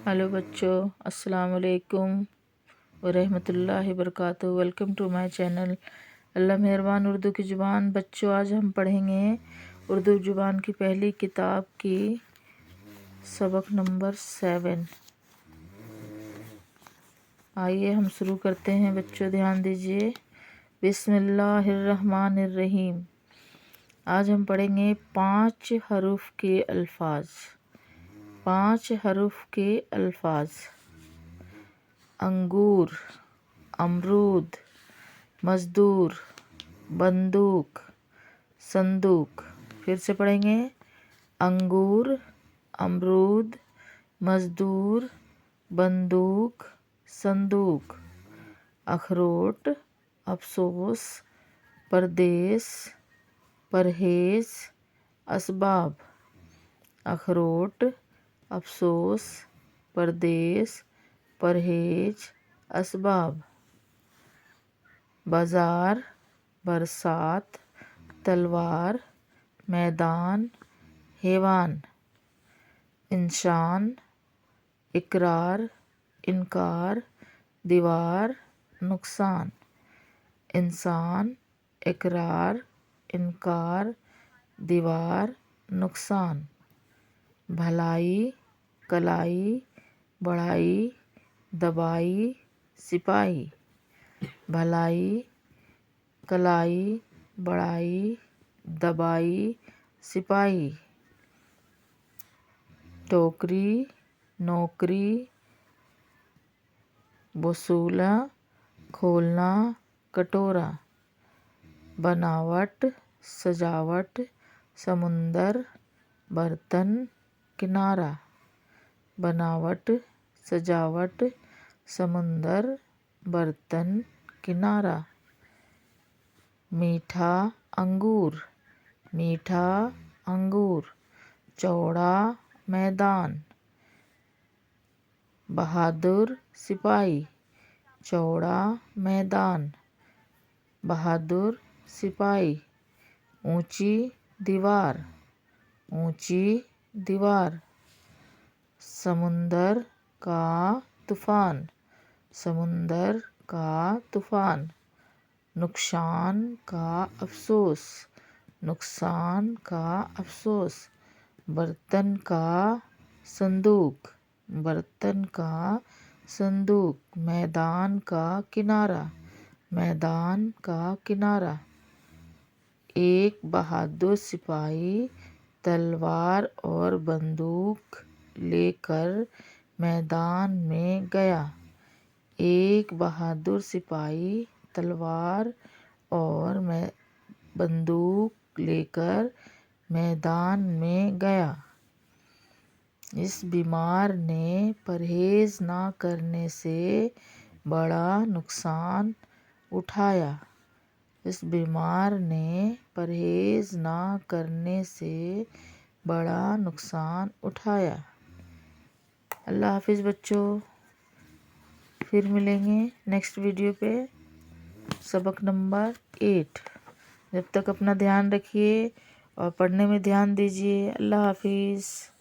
Hello बच्चों, अस्सलाम वालेकुम वरहमतुल्लाहि वबरकातुहू। Welcome to my channel. अल्लाह मेहरबान उर्दू की ज़ुबान। बच्चों, आज हम पढ़ेंगे उर्दू ज़ुबान की पहली किताब की सबक नंबर 7। आइए हम शुरू करते हैं। बच्चों ध्यान दीजिए। बिस्मिल्लाहिर्रहमानिर्रहीम। आज हम पढ़ेंगे 5 हरूफ के अल्फाज। 5 हरूफ के अल्फाज: अंगूर, अमरूद, मजदूर, बंदूक, संदूक। फिर से पढ़ेंगे। अंगूर, अमरूद, मजदूर, बंदूक, संदूक। अखरोट, अफसोस, परदेस, परहेज, असबाब। अखरोट, अफसोस, परदेस, परहेज, असबाब। बाजार, बरसात, तलवार, मैदान, हैवान। इंसान, इकरार, इनकार, दीवार, नुकसान। इंसान, इकरार, इनकार, दीवार, नुकसान। भलाई, कलाई, बढ़ाई, दबाई, सिपाही। भलाई, कलाई, बढ़ाई, दबाई, सिपाही। टोकरी, नौकरी, वसूला, खोलना, कटोरा। बनावट, सजावट, समुंदर, बर्तन, किनारा। बनावट, सजावट, समुंदर, बर्तन, किनारा। मीठा अंगूर, मीठा अंगूर। चौड़ा मैदान। बहादुर सिपाही, चौड़ा मैदान, बहादुर सिपाही। ऊंची दीवार, ऊंची दीवार। समुंदर का तूफान, समुंदर का तूफान। नुकसान का अफसोस, नुकसान का अफसोस। बर्तन का संदूक, बर्तन का संदूक। मैदान का किनारा, मैदान का किनारा। एक बहादुर सिपाही तलवार और बंदूक लेकर मैदान में गया। एक बहादुर सिपाही तलवार और बंदूक लेकर मैदान में गया। इस बीमार ने परहेज न करने से बड़ा नुकसान उठाया। इस बीमार ने परहेज न करने से बड़ा नुकसान उठाया। अल्लाह हाफिज़ बच्चों। फिर मिलेंगे नेक्स्ट वीडियो पे सबक नंबर 8। जब तक अपना ध्यान रखिए और पढ़ने में ध्यान दीजिए। अल्लाह हाफिज़।